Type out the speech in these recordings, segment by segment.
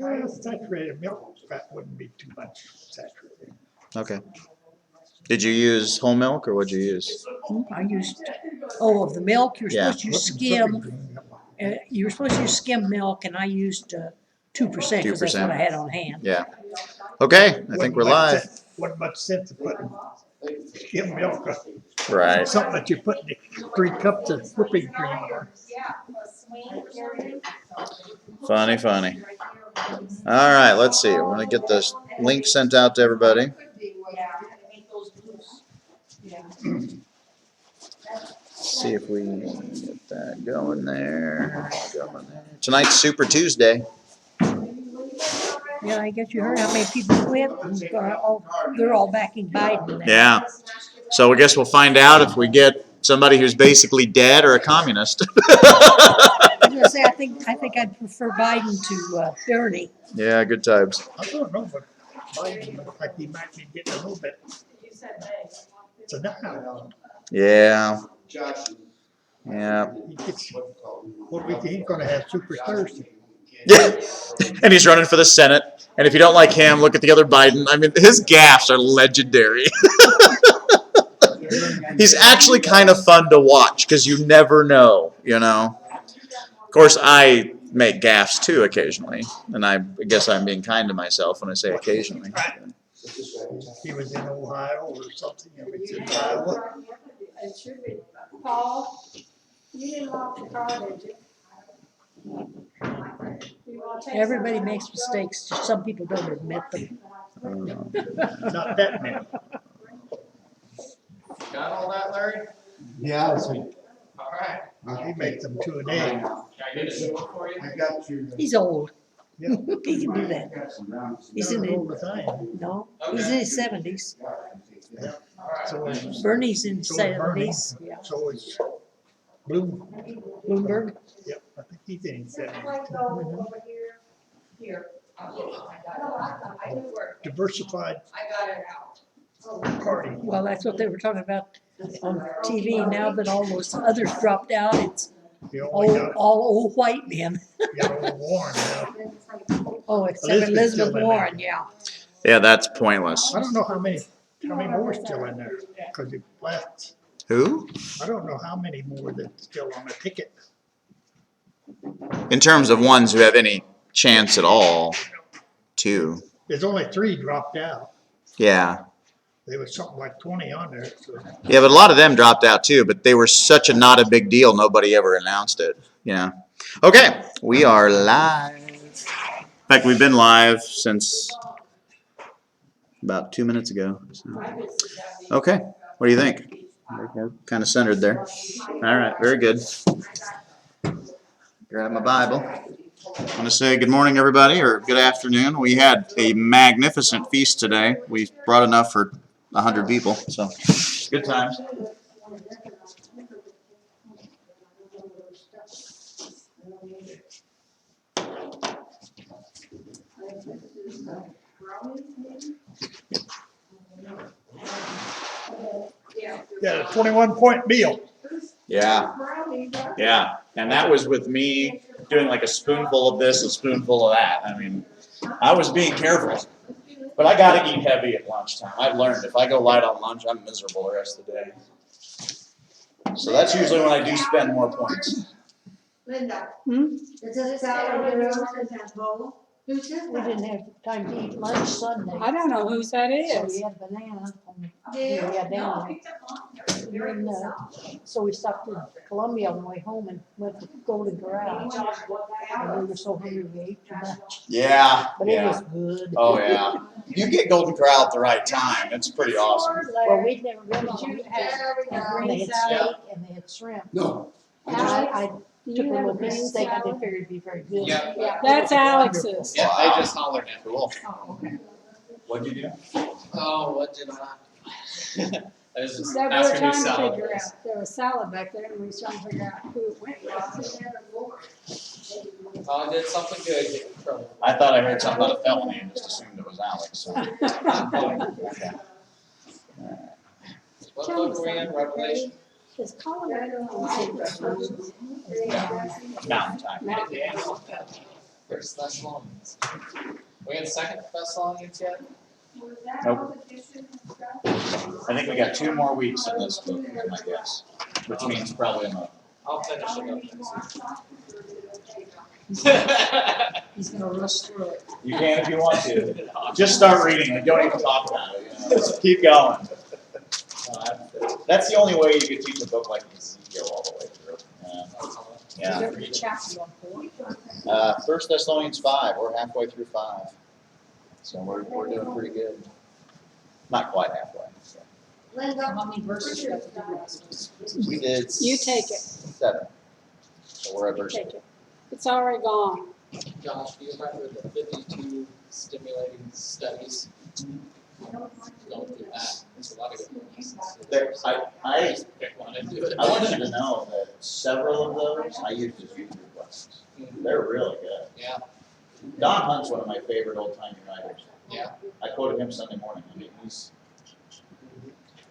Saturated milk fat wouldn't be too much saturated. Okay. Did you use whole milk or what'd you use? I used, of the milk, you're Yeah. supposed to use skim, you were supposed to use skim milk, and I used 2%, because that's what I had on hand. Yeah. Okay, I think we're live. Wasn't much sense of putting skim milk on Right. something that you're putting 3 cups of whipping cream on. Funny, funny. All right, let's see. We're going to get this link sent out to everybody. See if we can get that going there. Tonight's Super Tuesday. Yeah, I guess you heard how many people quit. They're all backing Biden now. Yeah. So I guess we'll find out if we get somebody who's basically dead or a communist. I was gonna say, I think I'd prefer Biden to Bernie. Yeah, good times. I don't know, but Biden looks like he might be getting a little bit. So now Yeah. Yeah. he gets, what we think he's gonna have Super Thursday. Yeah. And he's running for the Senate. And if you don't like him, look at the other Biden. I mean, his gaffes are legendary. He's actually kind of fun to watch because you never know, you know. Of course, I make gaffes too occasionally. And I guess I'm being kind to myself when I say occasionally. He was in Ohio or something, and it's in Iowa. It should be. Paul, you didn't lock the car, did you? You wanna take Everybody some? makes mistakes, just some people don't admit them. Not that many. Got all that, Larry? Yeah, I see. All right. He makes them to an egg. Can I get a new one for you? I got you. He's old. Yeah. He can do that. He's in All it. the time. No, he's in his 70s. All right. So is, Bernie's in his so is Bernie. 70s. Yeah. So is Bloom. Bloomberg. Yep, I think he's in his Let's 70s. go over here. Here. I got it. I knew where. Diversified I got it out. party. Well, that's what they were talking about on TV. Now that all those others dropped out, it's You only got all old white men. old Warren now. Oh, except Elizabeth's Elizabeth still in there. Warren, yeah. Yeah, that's pointless. I don't know how many more still in there, because he left. Who? I don't know how many more that's still on the ticket. In terms of ones who have any chance at all, too. There's only 3 dropped out. Yeah. There was something like 20 on there, so. Yeah, but a lot of them dropped out too, but they were such a not a big deal, nobody ever announced it. Yeah. Okay, we are live. In fact, we've been live since about 2 minutes ago. So. Okay, what do you think? We're kind of centered there. All right, very good. Grab my Bible. I want to say good morning, everybody, or good afternoon. We had a magnificent feast today. We brought enough for 100 people, so good times. Yeah, a 21-point meal. Yeah, yeah, and that was with me doing like a spoonful of this, a spoonful of that. I mean, I was being careful, but I got to eat heavy at lunchtime. I've learned if I go light on lunch, I'm miserable the rest of the day. So that's usually when I do spend more points. Linda. Hmm? Does it sound like that bowl? Who said We that? didn't have time to eat lunch Sunday. I don't know whose that So is. we had banana. Yeah. We had down there. And then, so we stopped in Columbia on the way home and went to Golden Corral. And we were so hungry we ate too much. Yeah, But it was good. Oh yeah, you get Golden Corral at the right time. It's pretty awesome. Well, we'd never been on You it. have And they had steak and they had shrimp. No. I Do took you a have a little piece of green steak. I didn't salad? figure it'd be very good. Yeah. That's Alex's. Yeah, I just hollered at her. Cool. Oh, okay. What'd you do? Oh, what did I? I was just That we were asking who trying to salad figure was. out, there was salad back there and we were trying to figure out who it went with. Oh, I did something good, get in trouble. I thought I heard something about a felony and just assumed it was Alex. So. Okay. What book are we in, Revelation? Is Colorado on Super? Mountain time. First Thessalonians. We in Second Thessalonians yet? Was that Nope. all the dishes and stuff? I think we got 2 more weeks in this book, is my guess, which means probably a month. I'll finish How it many up more next sausages are there? week. He's gonna rush through it. You can if you want to. Just start reading, like, don't even talk about it, you know, just keep going. That's the only way you could teach a book like Ezekiel all the way through. Yeah. Is there a chapter on 4? 1 Thessalonians 5, we're halfway through 5. So we're doing pretty good. Not quite halfway. So. How many verses you have to do with this? We did You take it. 7. So we're at verse Take it. It's already gone. Josh, do you remember the 52 stimulating studies? Don't do that. There's a lot of good ones. There, I Just pick one and do it. want you to know that several of those I use as YouTube lessons. They're really good. Yeah, Don Hunt's one of my favorite old-timey writers. yeah. I quoted him Sunday morning. I mean,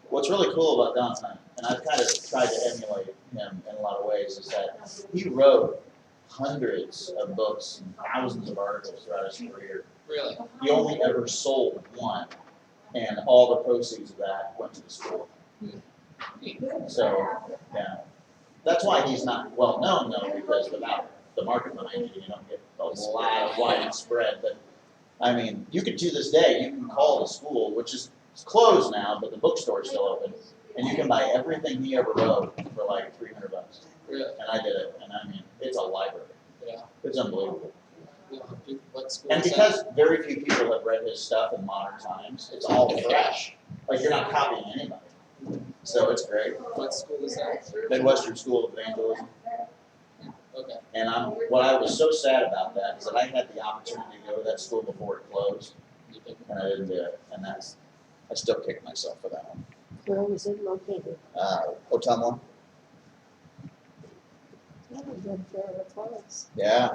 what's really cool about Don Hunt, and I've kind of tried to emulate him in a lot of ways, is that he wrote hundreds of books and thousands of articles throughout his career. Really? He only ever sold one, and all the proceeds of that went to the school. So, yeah. That's why he's not well known though, because without the market behind you, you don't get a lot of widespread. But I mean, you could to this day, you can call the school, which is closed now, but the bookstore's still open, and you can buy everything he ever wrote for like $300. Really? And I did it, and I mean, it's a library. Yeah. It's unbelievable. What school And is because very few people have read his stuff in modern times, it's all fresh. Like you're not copying anybody. So it's great. that? What school is that? Midwestern School of Evangelism. Okay. And what I was so sad about that is that I had the opportunity to go to that school before it closed, You did. and I didn't do it. And I still kick myself for that one. Where was it located? Otumwa. That was in Fairwood Close. Yeah.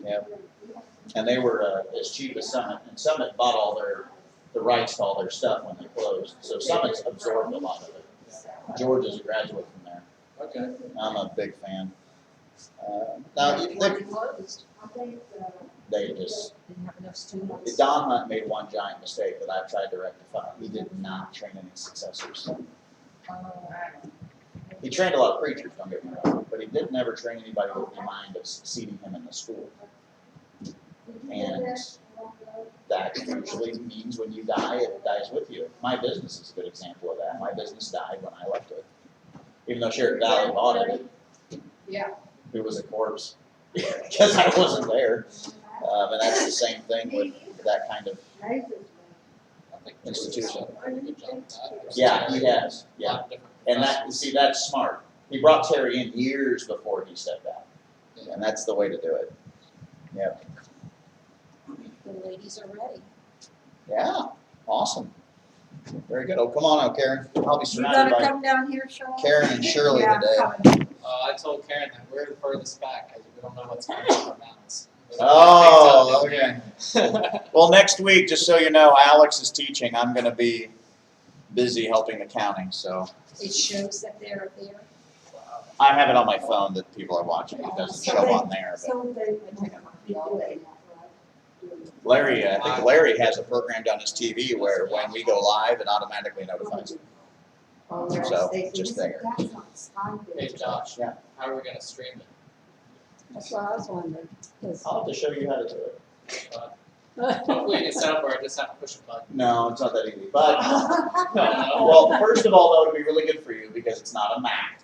Yeah. And they were as cheap as Summit, and Summit bought all the rights to all their stuff when they closed. So Summit's absorbed a lot of it. George is a graduate from there. Okay. I'm a big fan. Now, they just, Didn't have enough students. Don Hunt made one giant mistake that I've tried to rectify. He did not train any successors. He trained a lot of preachers, don't get me wrong, but he did never train anybody with the mind of succeeding him in the school. And that usually means when you die, it dies with you. My business is a good example of that. My business died when I left it. Even though Sheridan Valley bought it, it was a corpse because I wasn't there. And that's the same thing with that kind of I think institution. Pretty good job with that. Yeah, he has. A Yeah. lot of different And that, see, that's smart. He brought Terry in years before he stepped out. And that's the way to do it. Yeah. The ladies are ready. Yeah, awesome. Very good. Oh, come on out, Karen. I'll be You surrounded gotta by come down here, Sean. Karen and Shirley Yeah, today. coming. I told Karen that we're the furthest back because we don't know what's coming up our mountains. Oh, okay. Well, next week, just so you know, Alex is teaching. I'm going to be busy helping the county, so It shows that they're there. I have it on my phone that people are watching. It doesn't show on there. But Larry, I think Larry has a program on his TV where when we go live, it automatically notifies him. So, just there. Hey Josh, Yeah. how are we gonna stream it? That's what I was wondering. 'Cause I'll have to show you how to do it. Hopefully you can set up where I just have to push a button. No, it's not that easy. But, No. well, first of all, that would be really good for you because it's not a Mac.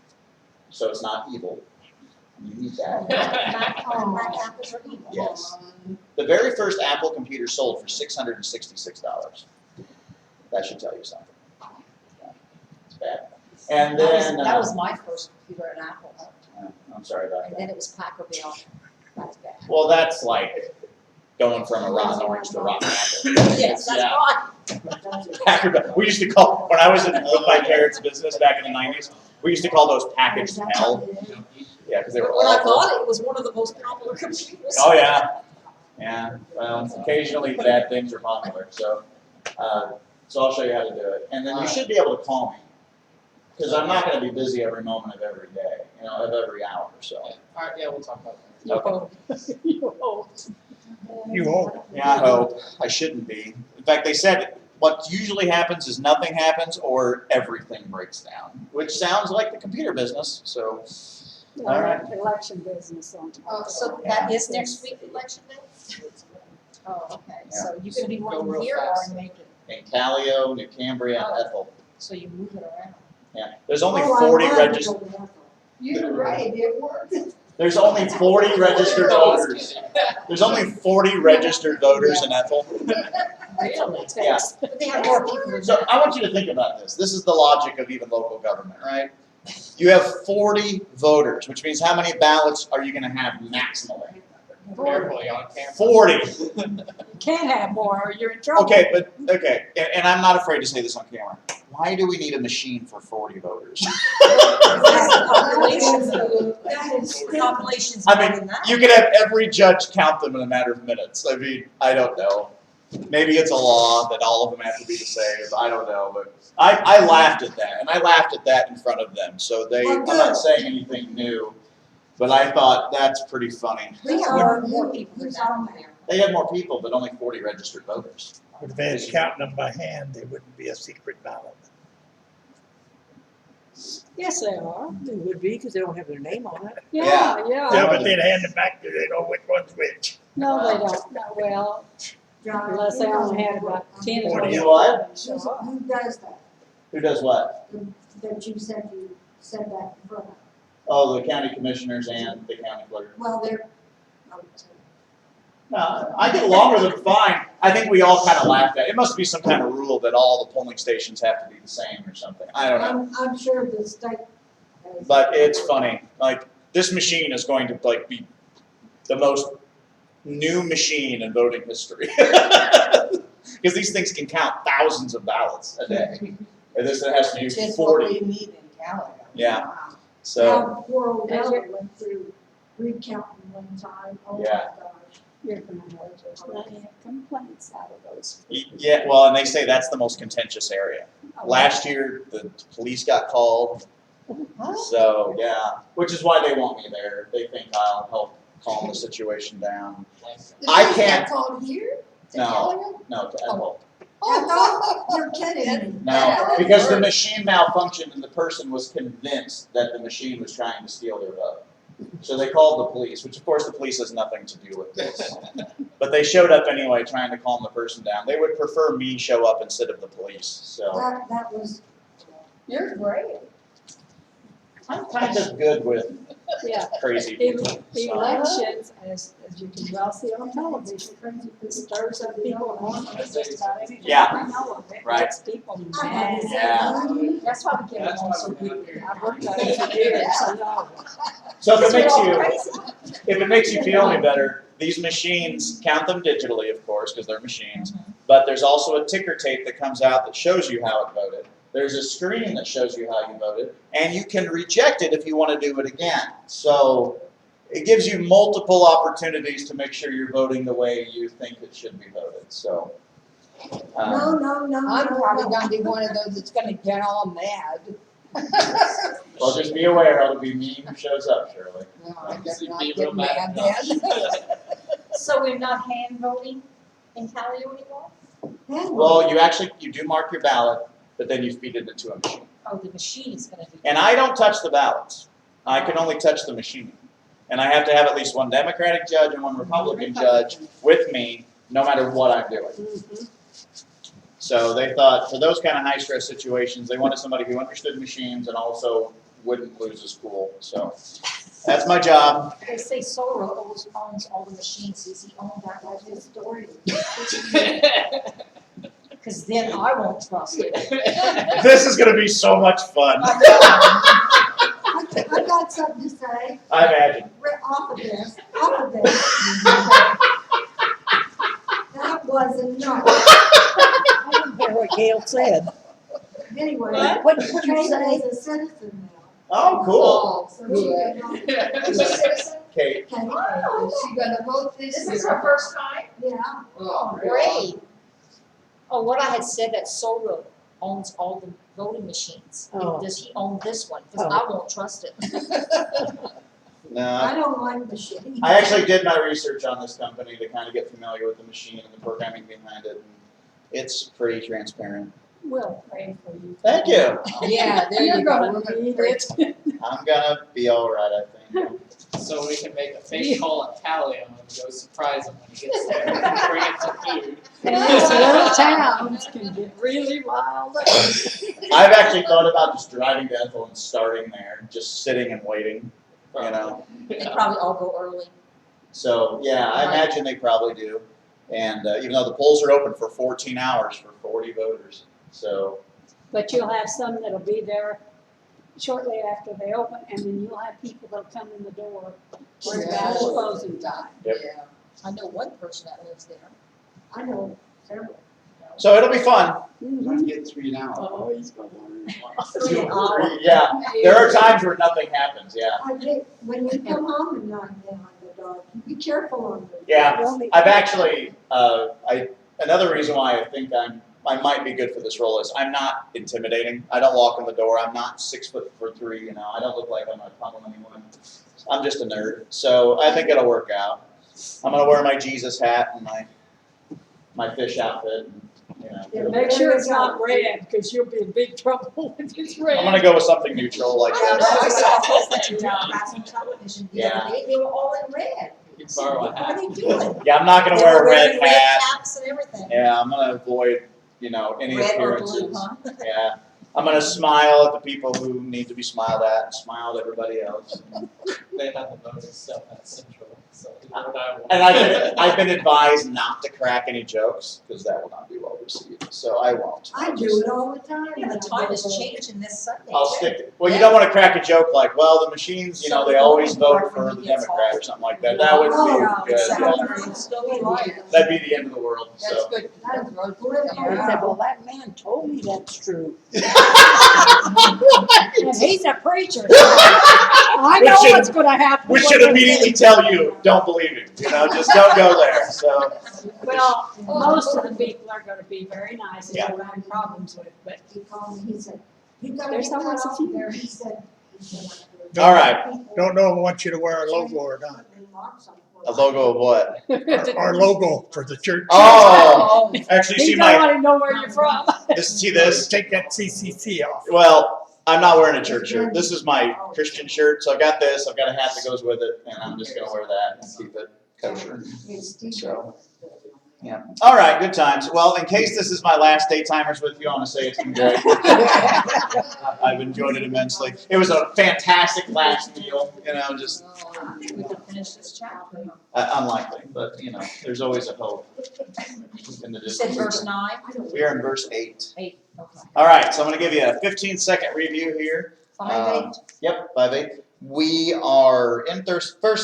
So it's not evil. You need that. Yes. The very first Apple computer sold for $666. That should tell you something. Yeah, it's bad. And then, That was my first computer at Apple. I'm sorry about And that. then it was Packerville. That's bad. Well, that's like going from a rotten orange to a rotten apple. Yes, that's Yeah. fine. Packard, we used to call, when I was in my parents' business back in the 90s, we used to call those packaged hell. Yeah, because they were When I awful. got it was one of the most popular computers. Oh, yeah. Yeah, well, occasionally bad things are popular, so I'll show you how to do it. And then you should be able to call me Because I'm not gonna be busy every moment of every day, of every hour, so. All right, yeah, we'll talk about that. You hope. You hope. Yeah, I hope. I shouldn't be. In fact, they said what usually happens is nothing happens or everything breaks down, which sounds like the computer business, so. All right. Election business on top. Oh, so that is next week, election day? Oh, okay, so you're gonna be Go one real here or fast. in Macon? In Callio, New Cambria, and Ethel. So you move it around. Yeah, there's only Oh, I 40 love to registered. go to Bethel. You're right, it worked. There's only 40 registered No, I was voters. kidding. There's only 40 registered voters in Ethel. Really? Yeah. But they have more people than So that. I want you to think about this. This is the logic of even local government, right? You have 40 voters, which means how many ballots are you going to have maximally? Carefully on camera. 40. You can't have more or you're in trouble. Okay, and I'm not afraid to say this on camera. Why do we need a machine for 40 voters? That's the population. That is The population's I more mean, than that. you could have every judge count them in a matter of minutes. I mean, I don't know. Maybe it's a law that all of them have to be the same. I don't know, but I laughed at that, and I laughed at that in front of them. So I'm not saying anything new, but I thought that's pretty funny. We have more people than that on there. They have more people, but only 40 registered voters. But if they was counting them by hand, they wouldn't be a secret ballot. Yes, they are. They would be, because they don't have their name on it. Yeah, yeah. Yeah, but they'd hand it back to, they know which one's which. No, they don't. No, well, unless they only had about 10 or 40. 11 What? show up. Who does that? Who does what? That you said that in front of. Oh, the county commissioners and the county clerk. Well, they're, No, I get along with them fine. I think we all kind of laughed at it. It must be some kind of rule that all the polling stations have to be the same or something. I don't know. I'm sure the state. has- But it's funny. Like, this machine is going to like be the most new machine in voting history. Because these things can count thousands of ballots a day. And this has to do Which is what 40. we need in Callaway. Yeah. Wow. So, Now, poor old Ella went through recounting one time, oh my Yeah. gosh. You're gonna have plenty of complaints out of those. yeah, well, and they say that's the most contentious area. Oh, Last year, the police got called. So, yeah, which is why they want me there. They think I'll help calm the situation down. I Did you can't- get called here? To No. Callahan? No, to Ethel. Oh, you're kidding me. No, because the machine malfunctioned and the person was convinced that the machine was trying to steal their vote. So they called the police, which of course the police has nothing to do with this. But they showed up anyway, trying to calm the person down. They would prefer me show up instead of the police, so. That was, You're great. I'm kind of good with Yeah. crazy people. so. Elections, as you can well see on television, it stirs up people on just about anything. Yeah. I know of it. Right. It's people I mad. had to say, Yeah. That's why we get That's along why so we're good not here. here. I've worked on it for years, I know. So if it Because we're makes all you, crazy. if it makes you feel any better, these machines count them digitally, of course, because they're machines. But there's also a ticker tape that comes out that shows you how it voted. There's a screen that shows you how you voted, and you can reject it if you want to do it again. So it gives you multiple opportunities to make sure you're voting the way you think it should be voted. So, no. I'm probably gonna be one of those that's gonna get all mad. well, just be aware it'll be me who shows up, Shirley. No, I better Be not real get mad. mad then. So we're not hand voting in Callaway anymore? Well, you do mark your ballot, but then you feed it into a machine. Oh, the machine is gonna do. And I don't touch the ballots. I can only touch the machine. And I have to have at least one Democratic judge and one Republican judge with me, no matter what I'm doing. So they thought, for those kind of high-stress situations, they wanted somebody who understood machines and also wouldn't lose his cool. So that's my job. They say Soros owns all the machines, does he own that like his story? Cause then I won't trust it. This is going to be so much fun. I got something to say, I imagine. off of this. That was enough. I didn't hear what Gail said. Anyway, What did you Kate say? is a citizen now. Oh, cool. So she can vote. Who's a citizen? Kate. Kate, Is she gonna vote this year? This is her first time? yeah. Oh, great. Oh, what I had said, that's Soros. owns all the voting machines. Oh. Does he own this one? Cause Oh. I won't trust it. No, I don't like machines. I actually did my research on this company to kind of get familiar with the machine and the programming behind it. It's pretty transparent. We'll pray for you. Thank you. Yeah, there You're you go. gonna need it. I'm gonna be all right, I think. So we can make a fake call and tally him and go surprise him when he gets there, and bring it to food. And these little towns can get really wild. I've actually thought about just driving to Ethel and starting there, just sitting and waiting, you know. They Yeah. probably all go early. So, yeah, I imagine they probably do. And even though the polls are open for 14 hours for 40 voters, so, But you'll have some that'll be there shortly after they open, and then you'll have people that'll come in the door right about closing time. Yep. Yeah. I know one person that lives there. I know several. so it'll be fun. Mhm. Get 3 now. Oh, he's gonna learn. 3 an hour. Yeah, there are times where nothing happens, yeah. I think when you come home at night now in the dark, be careful on the. Yeah, I've actually, another reason why I think I might be good for this role is I'm not intimidating. I don't walk in the door. I'm not 6'3", you know. I don't look like I'm gonna pummel anyone. I'm just a nerd. So I think it'll work out. I'm gonna wear my Jesus hat and my fish outfit, and, you know. And make sure it's not red, because you'll be in big trouble if it's red. I'm gonna go with something neutral like I don't know, this. I saw folks that you talked about on television the Yeah. other day, they were all in red. You can borrow a What are hat. they doing? Yeah, I'm not gonna They wear were a red wearing red hat. caps and everything. Yeah, I'm gonna avoid, you know, any Red or appearances. blue, huh? Yeah, I'm gonna smile at the people who need to be smiled at, and smile at everybody else. They have the voting stuff at Central, so you know what I want. And I've been advised not to crack any jokes because that will not be well received. So I won't. I do it all the time. Yeah, the time is changing this Sunday. I'll too. stick. Well, you don't want to crack a joke like, "Well, the machines, you know, they always vote for the Democrat" or something like that. That wouldn't be good. So, Yeah. it'll still be lying. That'd be the end of the world. That's So. good. That's road I said, well, that man told me that's true. And he's a preacher. I know should- what's gonna happen. We should immediately tell you, don't believe him. You know, just don't go there. So. Well, most of the people are gonna be very nice, and Yeah. don't have problems with, but He called me, he said, you gotta There's get that someone off else there, he said. All right. Don't know if I want you to wear a logo or not. A logo of what? Our logo for the church. Oh, actually, he see don't my. wanna know where you're from. See this. Take that CCC off. Well, I'm not wearing a church shirt. This is my Christian shirt. So I've got this. I've got a hat that goes with it, and I'm just gonna wear that and keep it kosher. So, yeah. All right, good times. Well, in case this is my last Daytimers with you, I want to say it's been great. I've enjoyed it immensely. It was a fantastic last meal. You know, just We can finish this chapter. unlikely, but you know, there's always a hope in the You said distance. verse 9? We are in verse 8. 8, okay. All right, so I'm going to give you a 15-second review here. 5, 8. Yep, 5:8. We are in 1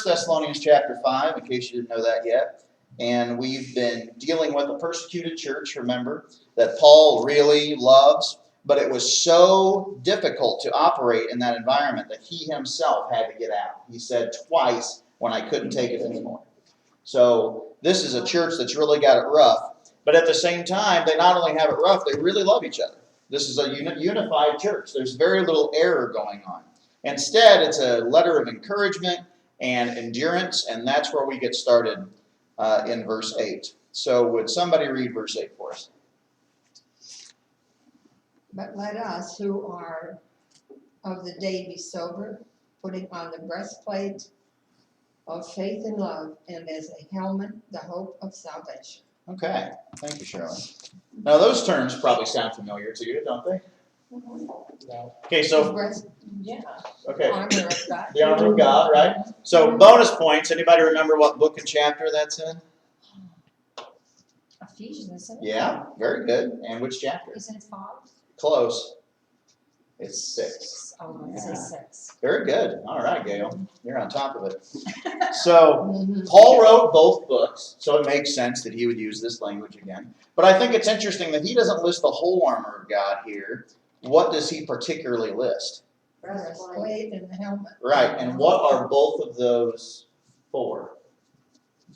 Thessalonians chapter 5, in case you didn't know that yet. And we've been dealing with a persecuted church, remember, that Paul really loves. But it was so difficult to operate in that environment that he himself had to get out. He said twice, when I couldn't take it anymore. So this is a church that's really got it rough. But at the same time, they not only have it rough, they really love each other. This is a unified church. There's very little error going on. Instead, it's a letter of encouragement and endurance, and that's where we get started in verse 8. So would somebody read verse 8 for us? But let us who are of the day be sober, putting on the breastplate of faith and love, and as a helmet, the hope of salvation. Okay, thank you, Shirley. Now those terms probably sound familiar to you, don't they? No. Okay, so, Breast, Yeah. okay, armor of God. the armor of God, right? So bonus points, anybody remember what book and chapter that's in? Ephesians, isn't it? Yeah, very good. And which chapter? Isn't it 5? Close. It's 6. Oh, it says 6. Very good. All right, Gail. You're on top of it. So, Paul wrote both books, so it makes sense that he would use this language again. But I think it's interesting that he doesn't list the whole armor of God here. What does he particularly list? Breastplate and the helmet. Right, and what are both of those for?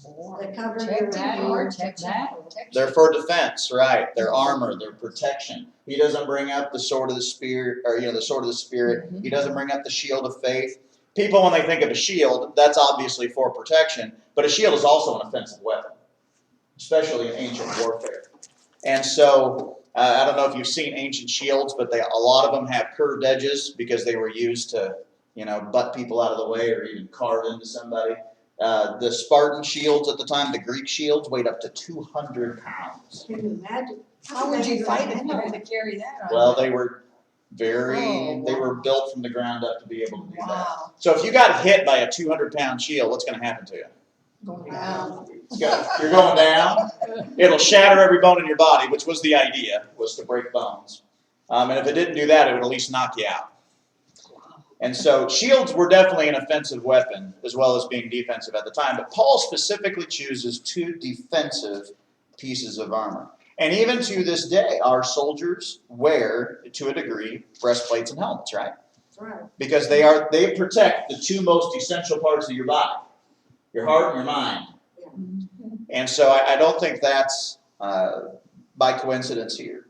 They cover your Protecting head. you, Protection. protection. They're for defense, right? They're armor, they're protection. He doesn't bring up the sword of the spirit, or the sword of the spirit. He doesn't bring up the shield of faith. People, when they think of a shield, that's obviously for protection, but a shield is also an offensive weapon, especially in ancient warfare. And so, I don't know if you've seen ancient shields, but a lot of them have curved edges because they were used to, butt people out of the way or even carve into somebody. The Spartan shields at the time, the Greek shields, weighed up to 200 pounds. Can you imagine? How would you fight if you had to carry that on? Well, they were they were built from the ground up to be able to do that. So if you got hit by a 200-pound shield, what's going to happen to you? Going down. You're going down. It'll shatter every bone in your body, which was the idea, was to break bones. And if it didn't do that, it would at least knock you out. And so shields were definitely an offensive weapon as well as being defensive at the time. But Paul specifically chooses 2 defensive pieces of armor. And even to this day, our soldiers wear, to a degree, breastplates and helmets, right? That's right. Because they protect the 2 most essential parts of your body, your heart and your mind. And so I don't think that's by coincidence here.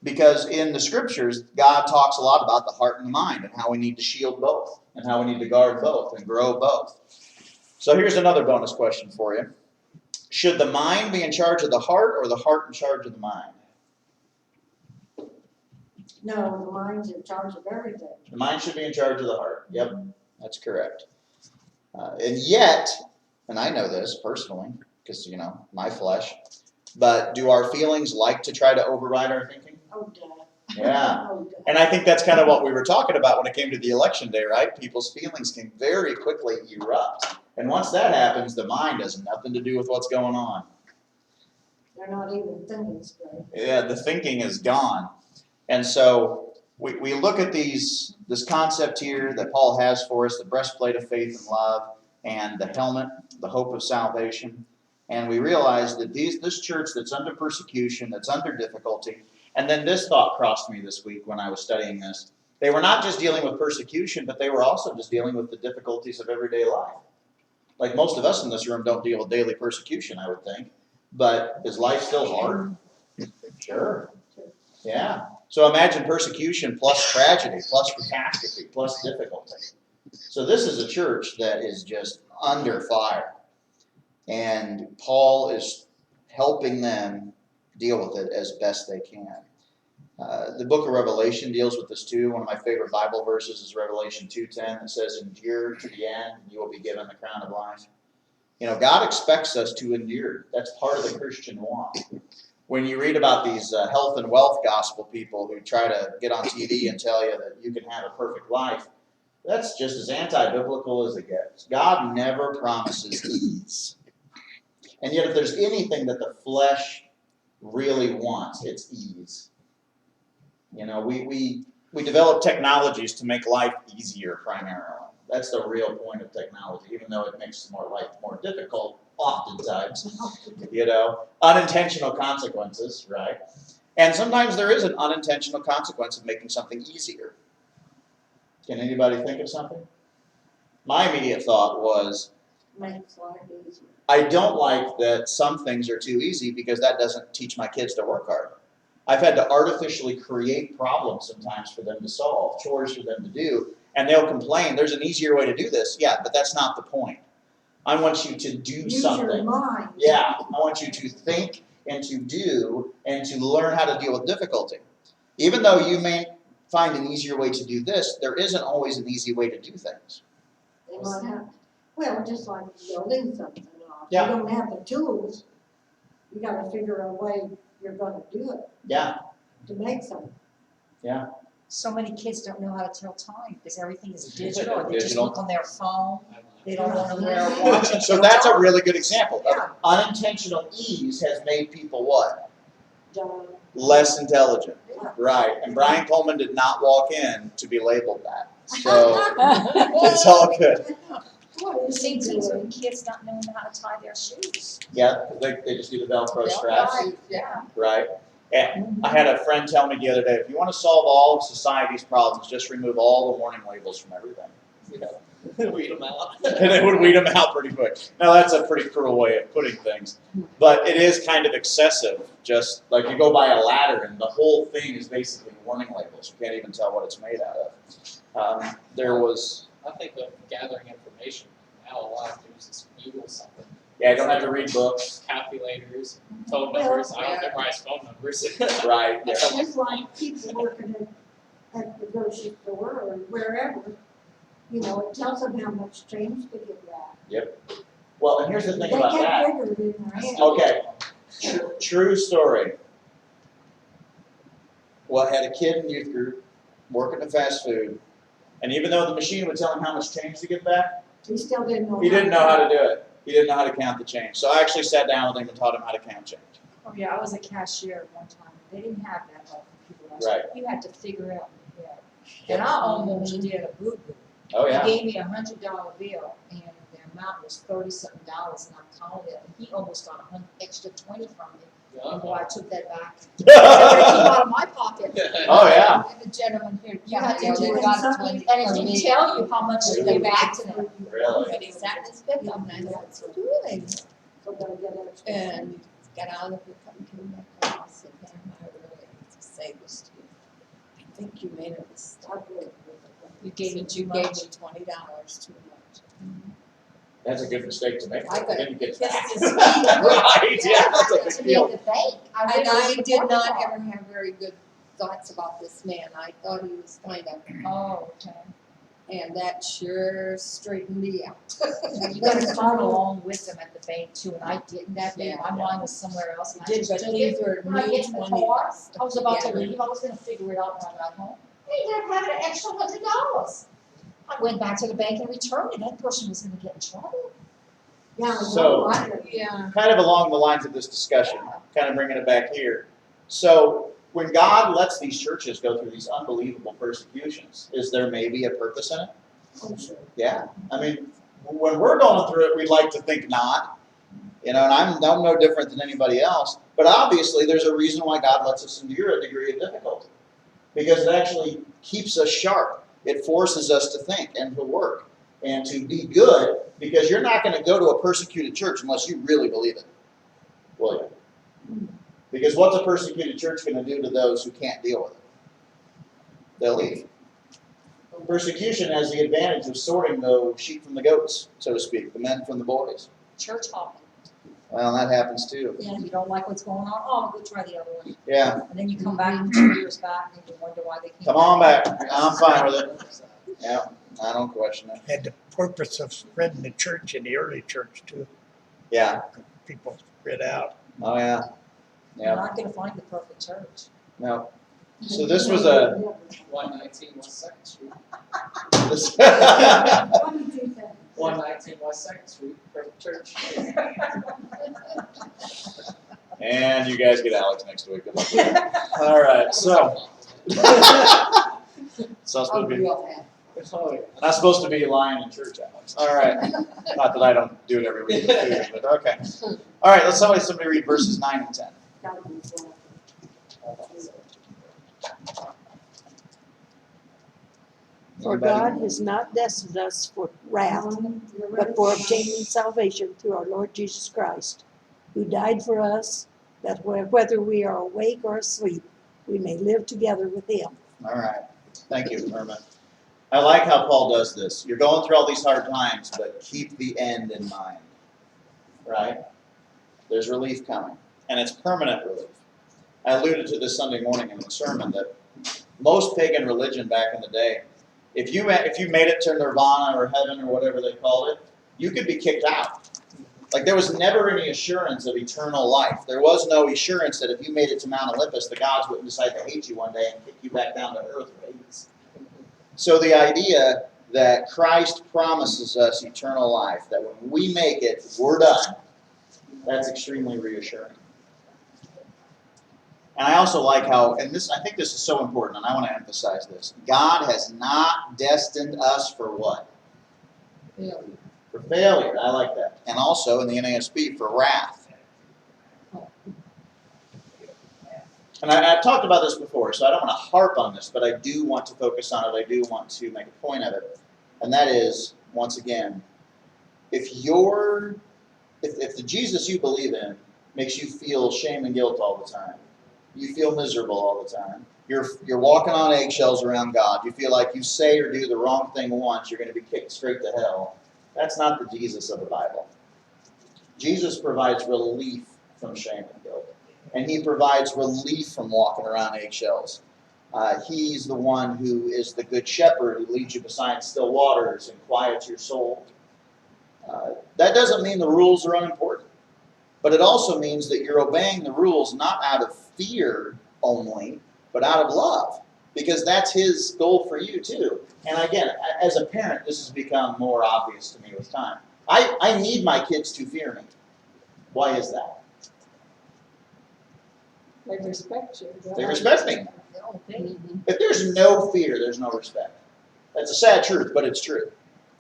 Because in the scriptures, God talks a lot about the heart and the mind and how we need to shield both and how we need to guard both and grow both. So here's another bonus question for you. Should the mind be in charge of the heart or the heart in charge of the mind? No, the mind's in charge of everything. The mind should be in charge of the heart. Yep, that's correct. And yet, and I know this personally, because, my flesh, but do our feelings like to try to override our thinking? Oh, duh. Yeah. Oh, duh. And I think that's kind of what we were talking about when it came to the election day, right? People's feelings can very quickly erupt. And once that happens, the mind has nothing to do with what's going on. They're not even thinking straight. Yeah, the thinking is gone. And so we look at this concept here that Paul has for us, the breastplate of faith and love, and the helmet, the hope of salvation. And we realize that this church that's under persecution, that's under difficulty, and then this thought crossed me this week when I was studying this. They were not just dealing with persecution, but they were also just dealing with the difficulties of everyday life. Like most of us in this room don't deal with daily persecution, I would think. But is life still hard? Sure. Yeah. So imagine persecution plus tragedy, plus catastrophe, plus difficulty. So this is a church that is just under fire. And Paul is helping them deal with it as best they can. The book of Revelation deals with this too. One of my favorite Bible verses is Revelation 2:10. It says, endure to the end, and you will be given the crown of life. God expects us to endure. That's part of the Christian walk. When you read about these health and wealth gospel people who try to get on TV and tell you that you can have a perfect life, that's just as anti-biblical as it gets. God never promises ease. And yet if there's anything that the flesh really wants, it's ease. We develop technologies to make life easier primarily. That's the real point of technology, even though it makes life more difficult oftentimes. Unintentional consequences, right? And sometimes there is an unintentional consequence of making something easier. Can anybody think of something? My immediate thought was, Makes life easier. I don't like that some things are too easy because that doesn't teach my kids to work hard. I've had to artificially create problems sometimes for them to solve, chores for them to do, and they'll complain, there's an easier way to do this. Yeah, but that's not the point. I want you to do Use something. your mind. Yeah, I want you to think and to do and to learn how to deal with difficulty. Even though you may find an easier way to do this, there isn't always an easy way to do things. They might have, well, just like building something. Yeah. You don't have the tools. You gotta figure a way you're gonna do it Yeah, to make something. yeah. So many kids don't know how to tell time because everything is digital. They just Digital. look on their phone. They don't want to wear a watch. and So tell that's a time. really good example. Yeah. Unintentional ease has made people what? Done. Less intelligent. Yeah. Right. And Brian Coleman did not walk in to be labeled that. So it's all good. What The is same he things doing? with kids not knowing how to tie their shoes. Yeah, they just do the Velcro straps. Yeah. Right. And I had a friend tell me the other day, if you want to solve all of society's problems, just remove all the warning labels from everything. Weed them out. And they would weed them out pretty quick. Now that's a pretty cruel way of putting things, but it is kind of excessive. Just like you go by a ladder and the whole thing is basically warning labels. You can't even tell what it's made out of. There was, I think of gathering information. Now a lot of things just Google something. yeah, I don't have to read books. Calculators, phone numbers. I don't memorize phone numbers. Right. Yeah. Just like people working at the grocery store or wherever, you know, it tells them how much change to give back. Well, and here's the They thing about that. can't figure it in their head. Okay, true story. Well, I had a kid in youth group working at fast food, and even though the machine would tell him how much change to give back, He still didn't know. he didn't know how to do it. He didn't know how to count the change. So I actually sat down with him and taught him how to count change. Oh, yeah, I was a cashier at one time. They didn't have that on computer. Right. You had to figure out, and I almost did a boo-boo. Oh, He yeah. gave me $100 bill, and the amount was $30-something, and I counted it, and he almost got extra 20 from me. And boy, I took that back. It came out of my pocket. Oh, yeah. And the gentleman here, you Yeah, had to yeah, do they it. got And 20 it for didn't me. tell you how much to give back to them. Really? But exactly, it's been on that, that's what doing. So they'll get extra. And got out of it, come to my class, and then I really hate to say this to you. I think you made a mistake. You gave me too You gave much. me $20 too much. That's a good mistake to make. I got- Didn't get Yes, that. it's- Right, yeah, that's a To big me deal. at the bank. And really I was did not the ever have very good thoughts about this man. I thought he was kind of, Oh, okay. and that sure straightened me out. You gotta follow along with them at the bank too, and I didn't that day, my mind was somewhere else. and I Did, just but took these it. were When I new get in the car, 20s. I was about to Yeah. leave, I was gonna figure it out when I got home. They ended up having an extra $100. I went back to the bank and returned it, that person was gonna get in trouble. Yeah, So- Yeah. Kind of along the lines of this discussion, kind of bringing it back here. So when God lets these churches go through these unbelievable persecutions, is there maybe a purpose in it? Yeah. I mean, when we're going through it, we'd like to think not. You know, and I'm no different than anybody else. But obviously, there's a reason why God lets us endure a degree of difficulty. Because it actually keeps us sharp. It forces us to think and to work and to be good, because you're not going to go to a persecuted church unless you really believe it, will you? Because what's a persecuted church going to do to those who can't deal with it? They'll leave. Persecution has the advantage of sorting the sheep from the goats, so to speak, the men from the boys. Church hopping, Well, that happens too. yeah, you don't like what's going on, oh, go try the other one. Yeah, And then you come back 2 years back and you wonder why they came. come on back. I'm fine with it. Yeah, I don't question it. Had the purpose of spreading the church in the early church too. Yeah. People spread out. Oh yeah. You're Yeah. not gonna find the perfect church. No. So this was a. 119 West 2nd Street. This, 119 West 2nd Street, perfect church. and you guys get Alex next week. Good luck. All right. So. So I'm supposed I'm to be. real happy. Oh, yeah. Not supposed to be lying in church, Alex. All right. Not that I don't do it every week, but okay. All right. Let's somebody read verses 9 and 10. For God has not destined us for wrath, but for obtaining salvation through our Lord Jesus Christ, who died for us, that whether we are awake or asleep, we may live together with him. All right. Thank you, Irma. I like how Paul does this. You're going through all these hard times, but keep the end in mind. Right? There's relief coming, and it's permanent relief. I alluded to this Sunday morning in the sermon that most pagan religion back in the day, if you made it to nirvana or heaven or whatever they called it, you could be kicked out. Like there was never any assurance of eternal life. There was no assurance that if you made it to Mount Olympus, the gods wouldn't decide to hate you one day and kick you back down to earth. So the idea that Christ promises us eternal life, that when we make it, we're done, that's extremely reassuring. And I also like how, and this, I think this is so important, and I want to emphasize this. God has not destined us for what? Failure. For failure. I like that. And also in the NASB for wrath. And I've talked about this before, so I don't want to harp on this, but I do want to focus on it. I do want to make a point of it. And that is, once again, if the Jesus you believe in makes you feel shame and guilt all the time, you feel miserable all the time, you're walking on eggshells around God, you feel like you say or do the wrong thing once, you're going to be kicked straight to hell, that's not the Jesus of the Bible. Jesus provides relief from shame and guilt. And he provides relief from walking around eggshells. He's the one who is the good shepherd who leads you beside still waters and quiets your soul. That doesn't mean the rules are unimportant. But it also means that you're obeying the rules not out of fear only, but out of love. Because that's his goal for you too. And again, as a parent, this has become more obvious to me with time. I need my kids to fear me. Why is that? They respect you. They respect me. Their own thing. If there's no fear, there's no respect. That's a sad truth, but it's true.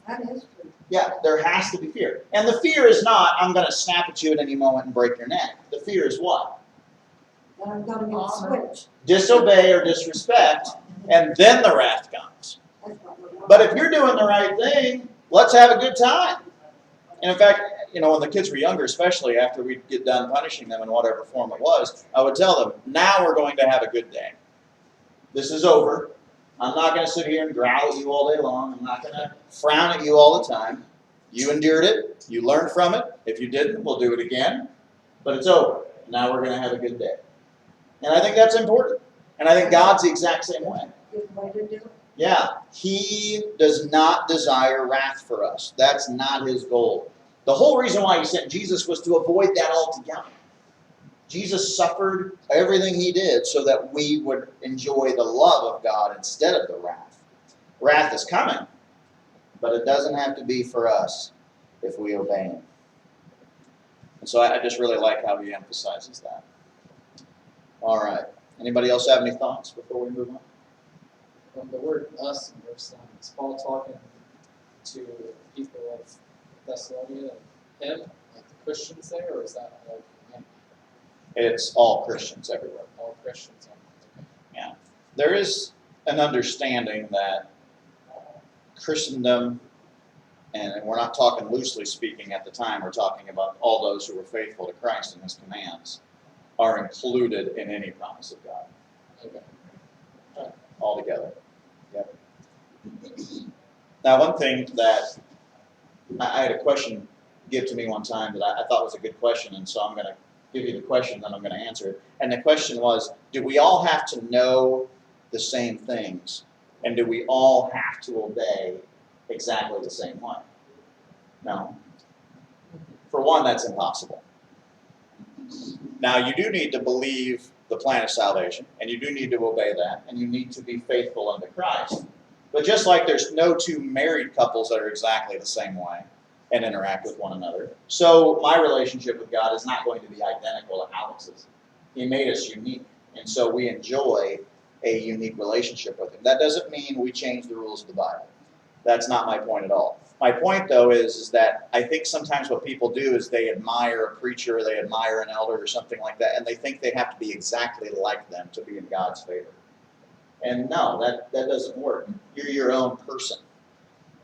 That is true. Yeah, there has to be fear. And the fear is not, I'm going to snap at you at any moment and break your neck. The fear is what? That I'm gonna get switched. Disobey or disrespect, and then the wrath comes. That's what we're doing. But if you're doing the right thing, let's have a good time. And in fact, when the kids were younger, especially after we'd get done punishing them in whatever form it was, I would tell them, now we're going to have a good day. This is over. I'm not going to sit here and growl at you all day long. I'm not going to frown at you all the time. You endured it. You learned from it. If you didn't, we'll do it again. But it's over. Now we're going to have a good day. And I think that's important. And I think God's the exact same way. Good way to do it. Yeah, he does not desire wrath for us. That's not his goal. The whole reason why he sent Jesus was to avoid that altogether. Jesus suffered everything he did so that we would enjoy the love of God instead of the wrath. Wrath is coming, but it doesn't have to be for us if we obey him. And so I just really like how he emphasizes that. All right. Anybody else have any thoughts before we move on? From the word us in verse 9, is Paul talking to people of Thessalonica and him, like the Christians there, or is that like It's all Christians everywhere. all Christians? Yeah. There is an understanding that Christendom, and we're not talking loosely speaking at the time, we're talking about all those who were faithful to Christ and his commands, are included in any promise of God. Okay. Altogether. Yep. Now, one thing that I had a question give to me one time that I thought was a good question, and so I'm going to give you the question, then I'm going to answer it. And the question was, do we all have to know the same things? And do we all have to obey exactly the same way? No. For one, that's impossible. Now, you do need to believe the plan of salvation, and you do need to obey that, and you need to be faithful unto Christ. But just like there's no two married couples that are exactly the same way and interact with one another, so my relationship with God is not going to be identical to Alex's. He made us unique, and so we enjoy a unique relationship with him. That doesn't mean we change the rules of the Bible. That's not my point at all. My point, though, is that I think sometimes what people do is they admire a preacher or they admire an elder or something like that, and they think they have to be exactly like them to be in God's favor. And no, that doesn't work. You're your own person.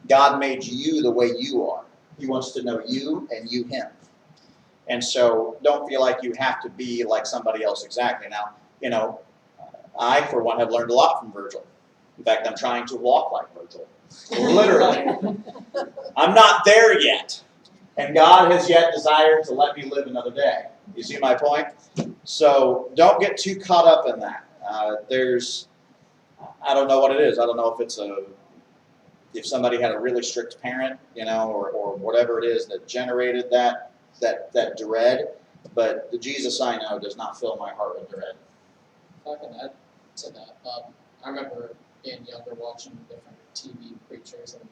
God made you the way you are. He wants to know you and you him. And so don't feel like you have to be like somebody else exactly. Now, I, for one, have learned a lot from Virgil. In fact, I'm trying to walk like Virgil. Literally. I'm not there yet. And God has yet desired to let me live another day. You see my point? So don't get too caught up in that. I don't know what it is. I don't know if it's if somebody had a really strict parent, or whatever it is that generated that dread. But the Jesus I know does not fill my heart with dread. If I can add to that, I remember being younger, watching different TV preachers and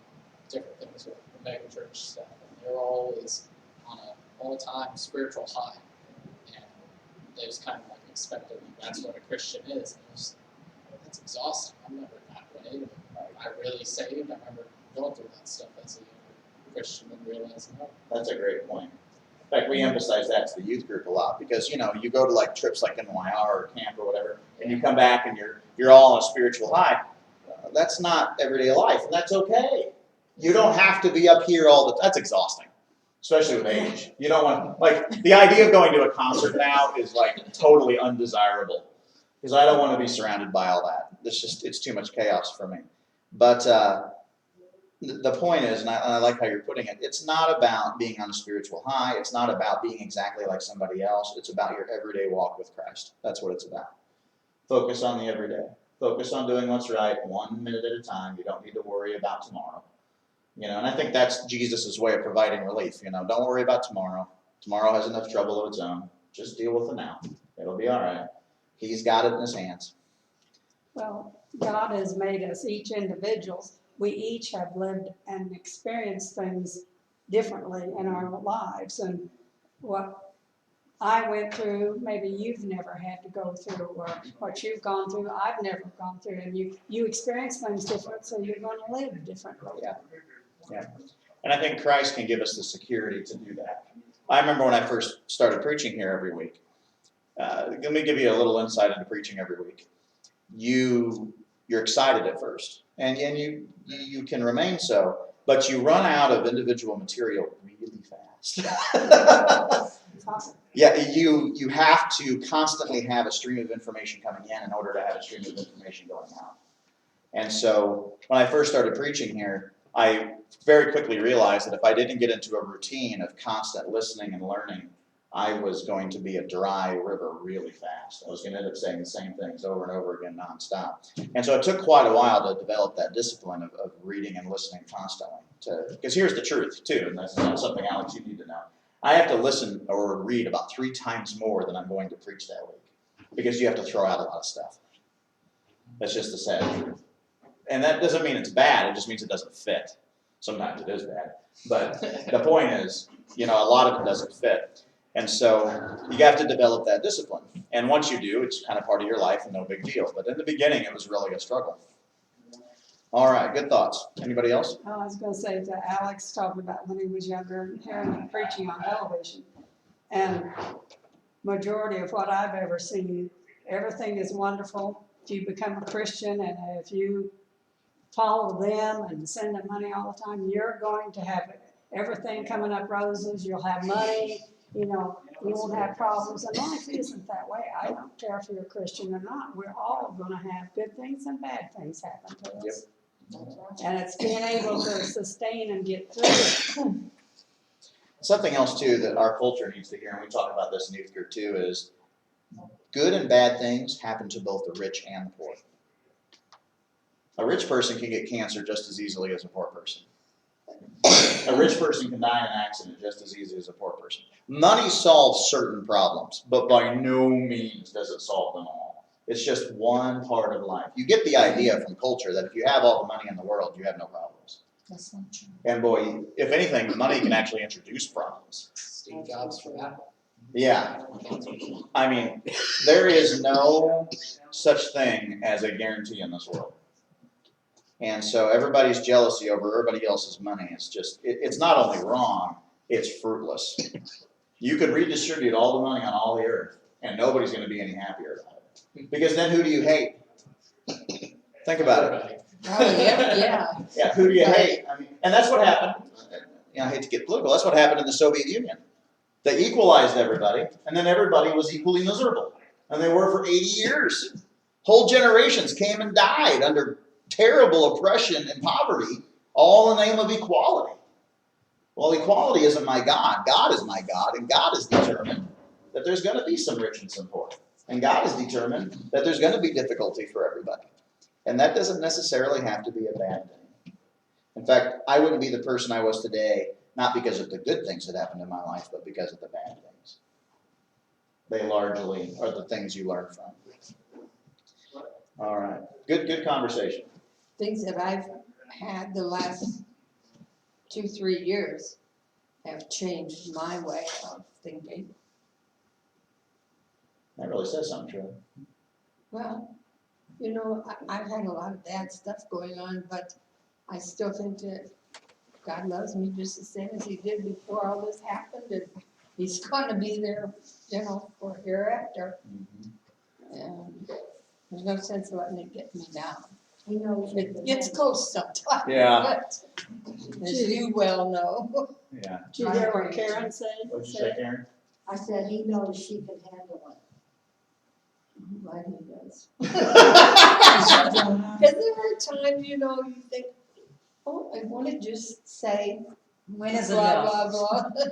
different things with the mega church stuff, and they were always on an all-time spiritual high, and they just kind of like expected that's what a Christian is. And that's exhausting. I'm never that way. I really saved. I remember going through that stuff as a younger Christian and realizing, That's a great point. In fact, we emphasize that to the youth group a lot because, you go to like trips like NYR or camp or whatever, and you come back and you're all on a spiritual high. That's not everyday life, and that's okay. You don't have to be up here all the. That's exhausting, especially with age. You don't want like the idea of going to a concert now is like totally undesirable because I don't want to be surrounded by all that. It's too much chaos for me. But the point is, and I like how you're putting it. It's not about being on a spiritual high. It's not about being exactly like somebody else. It's about your everyday walk with Christ. That's what it's about. Focus on the everyday. Focus on doing what's right 1 minute at a time. You don't need to worry about tomorrow. You know, and I think that's Jesus' way of providing relief. You know, don't worry about tomorrow. Tomorrow has enough trouble of its own. Just deal with the now. It'll be all right. He's got it in his hands. Well, God has made us each individuals. We each have lived and experienced things differently in our lives. And what I went through, maybe you've never had to go through, or what you've gone through, I've never gone through. And you experience things different, so you're going to live differently. Yeah. And I think Christ can give us the security to do that. I remember when I first started preaching here every week. Let me give you a little insight into preaching every week. You're excited at first, and you can remain so, but you run out of individual material really fast. Yeah, you have to constantly have a stream of information coming in order to have a stream of information going out. And so when I first started preaching here, I very quickly realized that if I didn't get into a routine of constant listening and learning, I was going to be a dry river really fast. I was going to end up saying the same things over and over again nonstop. And so it took quite a while to develop that discipline of reading and listening constantly. Because here's the truth, too, and that's something, Alex, you need to know. I have to listen or read about 3 times more than I'm going to preach that week because you have to throw out a lot of stuff. That's just the sad truth. And that doesn't mean it's bad. It just means it doesn't fit. Sometimes it is bad. But the point is, a lot of it doesn't fit. And so you have to develop that discipline. And once you do, it's kind of part of your life and no big deal. But in the beginning, it was really a struggle. All right, good thoughts. Anybody else? I was going to say that Alex talked about when he was younger, hearing him preaching on television. And majority of what I've ever seen, everything is wonderful. If you become a Christian and if you follow them and send them money all the time, you're going to have everything coming up roses. You'll have money. You won't have problems. And life isn't that way. I don't care if you're a Christian or not. We're all going to have good things and bad things happen to us. Yep. And it's being able to sustain and get through it. Something else, too, that our culture needs to hear, and we talk about this in youth group, too, is good and bad things happen to both the rich and the poor. A rich person can get cancer just as easily as a poor person. A rich person can die in an accident just as easily as a poor person. Money solves certain problems, but by no means does it solve them all. It's just one part of life. You get the idea from culture that if you have all the money in the world, you have no problems. That's not true. And boy, if anything, money can actually introduce problems. Steve Jobs for Apple. Yeah. I mean, there is no such thing as a guarantee in this world. And so everybody's jealousy over everybody else's money is just, it's not only wrong, it's fruitless. You could redistribute all the money on all the earth, and nobody's going to be any happier about it. Because then who do you hate? Think about it. Oh, yeah. Yeah, who do you hate? I mean, and that's what happened. I hate to get political. That's what happened in the Soviet Union. They equalized everybody, and then everybody was equally miserable. And they were for 80 years. Whole generations came and died under terrible oppression and poverty, all in the name of equality. Well, equality isn't my God. God is my God, and God is determined that there's going to be some rich and some poor. And God is determined that there's going to be difficulty for everybody. And that doesn't necessarily have to be a bad thing. In fact, I wouldn't be the person I was today, not because of the good things that happened in my life, but because of the bad things. They largely are the things you learn from. All right. Good conversation. Things that I've had the last 2-3 years have changed my way of thinking. That really says something true. Well, I've had a lot of bad stuff going on, but I still think that God loves me just the same as he did before all this happened, and he's going to be there, for hereafter. And there's no sense of letting it get me down. He knows you It can gets handle close sometimes. Yeah. but As you well know. Yeah. Did you hear what Karen said? What'd you say, Karen? I said, he knows she can handle it. I'm glad he does. Because there are times, you know, you think, oh, I want to just say When is blah, enough? blah, blah.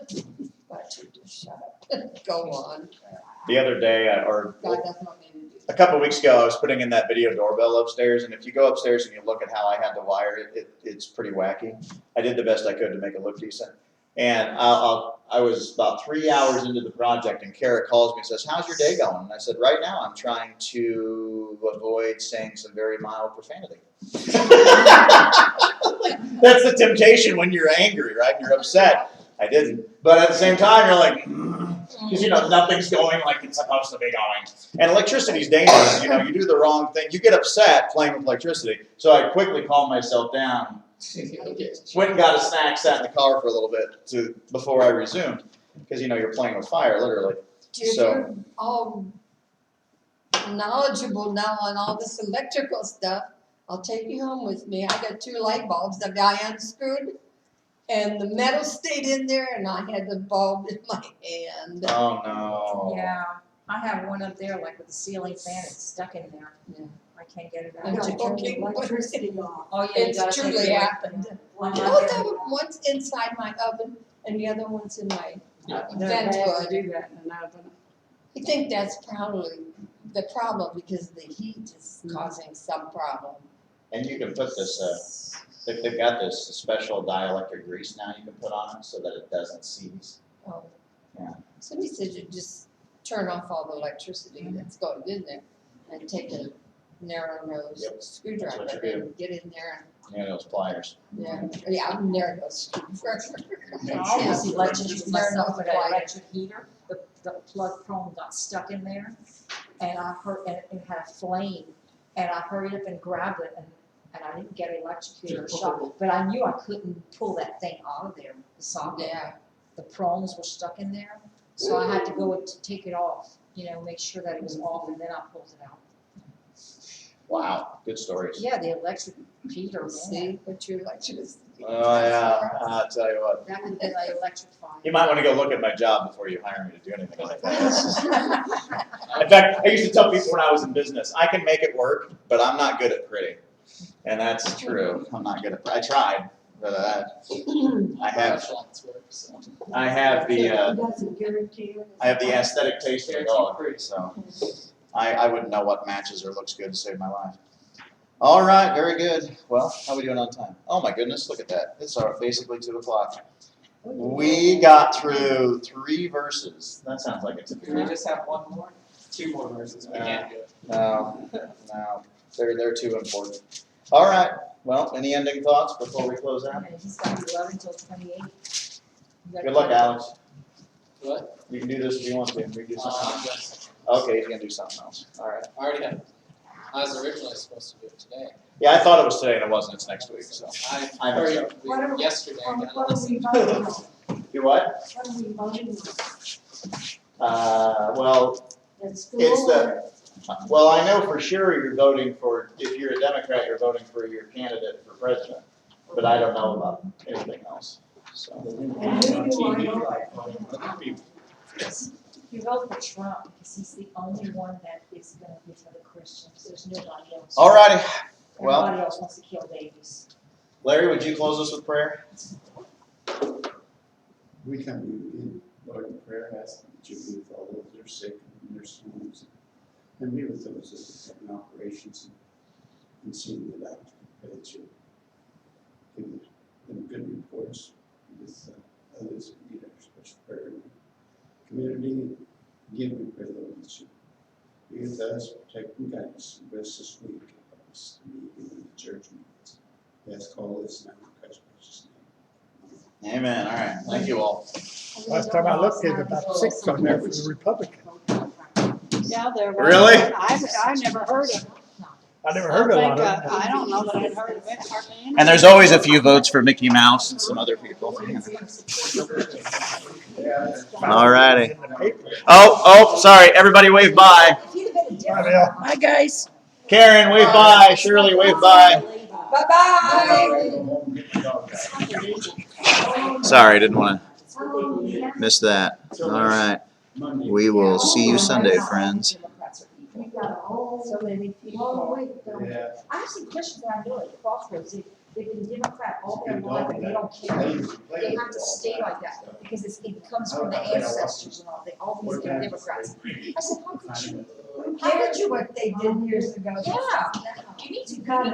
But you just shut up. Go on. The other day, or God doesn't want me to do a couple weeks ago, I was putting in that video doorbell upstairs, and if you go upstairs and you look at how I had to wire it, it's pretty wacky. I did the best I could to make it look decent. And I was about 3 hours into the project, and Kara calls me and says, "How's your day going?" And I said, "Right now, I'm trying to avoid saying some very mild profanity." That's the temptation when you're angry, right? You're upset. I didn't. But at the same time, you're like, because, you know, nothing's going like it's supposed to be going. And electricity's dangerous. You know, you do the wrong thing. You get upset playing with electricity. So I quickly calmed myself down, went and got a snack, sat in the car for a little bit before I resumed. Because, you know, you're playing with fire, literally. Dude, So- you're all knowledgeable now on all this electrical stuff. I'll take you home with me. I got 2 light bulbs that I unscrewed, and the metal stayed in there, and I had the bulb in my hand. Oh, no. Yeah, I have one up there, like with the ceiling fan, it's stuck in there. Yeah. I can't get it I out. gotta turn the Okay. electricity off. Oh, yeah, you It's gotta take truly it away. happened. One Both out of there. them, one's inside my oven, and the other one's in my They're vent bad hood. to do that in an oven. I think that's probably the problem, because the heat is causing some problem. And you can put this, they've got this special dielectric grease now you can put on it so that it doesn't seize. Oh. Yeah. Somebody said you just turn off all the electricity that's going in there and take a narrow nose Yep, screwdriver that's what you do. and get in there You know, those pliers. and, yeah, narrow nose screwdriver. I almost electrocuted myself with an Quiet. electric heater, the plug prong got stuck in there, and I heard, and it had a flame, and I hurried up and grabbed it, and I didn't get electrocuted or shocked, but I knew I couldn't pull that thing out of there, the socket. Yeah, The prongs were stuck in there, so I had to go to take it off, you know, make sure that it was off, and then I pulled it out. Wow, good stories. Yeah, the electric heater, man, see what your electricity. Oh, yeah, I'll tell you what. that could be like electrified. You might want to go look at my job before you hire me to do anything like that. In fact, I used to tell people when I was in business, I can make it work, but I'm not good at pretty. And that's true. I'm not good at, I tried, but I have Flashlights work, so. the, It doesn't guarantee it. I have the aesthetic taste of a dog, so I wouldn't know what matches or looks good to save my life. All right, very good. Well, how are we doing on time? Oh my goodness, look at that. It's basically 2 o'clock. We got through 3 verses. That sounds like it's a Can we good. just have one more? 2 more verses, we can't do it. No, they're too important. All right, well, any ending thoughts before we close out? And he's got 11 till 28. Good luck, Alex. What? You can do this if you want to. We can do something else. Yes, Okay, he's gonna do something else. All right. I already have, I was originally supposed to do it today. Yeah, I thought it was today and it wasn't. It's next week, so. I I know. hurried What are we- yesterday, I got What are listened. we voting on? Do what? What are we voting on? Well, At school It's the- or- well, I know for sure you're voting for, if you're a Democrat, you're voting for your candidate for president. But I don't know about anything else, so. And who do I vote? You vote for Trump because he's the only one that is gonna be for the Christians. There's nobody else. All righty. Well, Everybody else wants to kill babies. Larry, would you close us with prayer? We come to you in, Lord, in prayer, asking that you be with all those that are sick and nursing homes, and be with those that are having operations and seeing the doctor. Pray that you give them good reports with others who need our special prayer in the community. Again, we pray, Lord, that you be with us, protect and guide us, and bless this week, help us to meet you in the church meetings. We ask all this now in Christ's precious name. Amen. All right. Thank you all. Last time I looked, there's about 6 on there for the Republican. Yeah, there was. Really? I never heard of it. I never heard a lot of it. I don't know that I'd heard of it, hardly any. And there's always a few votes for Mickey Mouse and some other people. All righty. In the paper. Oh, sorry. Everybody wave bye. If you'd have been a Bye, Democrat, Bill. Hi, guys. Karen, wave bye. Shirley, wave bye. Bye-bye. Sorry, didn't want to miss that. All right. Monday. We will see you Sunday, friends. We got a whole, So many whole people. week, don't we? Yeah. I have some Christians that I know at Crossroads, they've been Democrat all their life and they don't I care. used to play They have to football stay like that because it comes from the ancestors and all, they always been Democrats. I said, how could you? How Here's could you? what they did years ago. Yeah, you need to, you need